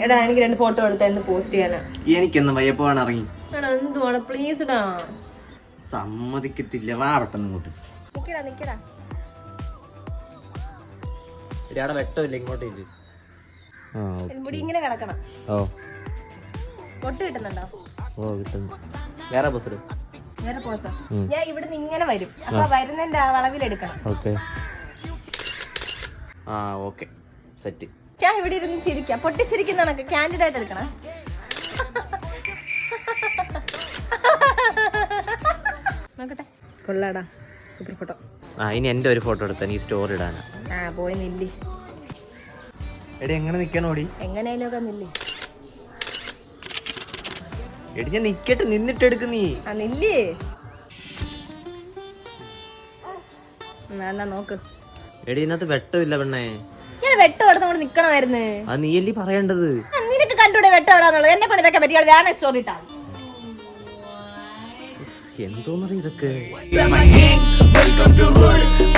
എടാ എനിക്ക് 2 ഫോട്ടോ എടുത്തായിരുന്നു പോസ്റ്റ് ചെയ്യാനാ. എനിക്കൊന്നും വയ്യപ്പോവാണ് ഇറങ്ങി. എടാ എന്തുവാടാ പ്ലീസ് ഡാ. സമ്മതിക്കത്തില്ല, വാ പെട്ടെന്ന് ഇങ്ങോട്ട്. നിക്കടാ. ഇടാടെ വെട്ടമില്ല, ഇങ്ങോട്ടേക്ക്. മുടി ഇങ്ങനെ കിടക്കണം. ഓ പൊട്ട് കിട്ടുന്നുണ്ടോ? ഓ കിട്ടുന്നു. വേറെ പോസ്. ഞാൻ ഇവിടുന്ന് ഇങ്ങനെ വരും. അപ്പൊ വരുന്നതിന്റെ വളവിലെടുക്കണം. ഓക്കെ. ആ ഓക്കെ സെറ്റ്. ഞാൻ ഇവിടെ ഇരുന്ന് ചിരിക്കാം. പൊട്ടിച്ചിരിക്കുന്നതൊക്കെ കാൻഡിഡ് ആയിട്ട് എടുക്കണം. നോക്കട്ടെ. കൊള്ളാടാ, സൂപ്പർ ഫോട്ടോ. ഇനി എന്റെ ഒരു ഫോട്ടോ എടുത്താ നീ സ്റ്റോറി ഇടാനാ. പോയി നില്ലി. എടി എങ്ങനെ നിക്കണോടി? എങ്ങനെയാലും ഒക്കെ നില്ലി. എടി ഞാൻ നിക്കട്ടെ, നിന്നിട്ട് എടുക്ക് നീ. നില്ലി. എന്നാ നോക്ക്. എടി ഇതിനകത്ത് വെട്ടമില്ല പെണ്ണേ. ഞാൻ വെട്ടം എടുത്ത് കൊണ്ട് നിക്കണമായിരുന്നു. അത് നീയല്ലേ പറയേണ്ടത്. നിനക്ക് കണ്ടൂടെ വെട്ടം എവിടാന്നുള്ളത്? എന്നെ കൊണ്ട് ഇതൊക്കെ പറ്റിയാൽ വേണം സ്റ്റോറി ഇട്ടാ. എന്തോന്നറിയ ഇതൊക്കെ.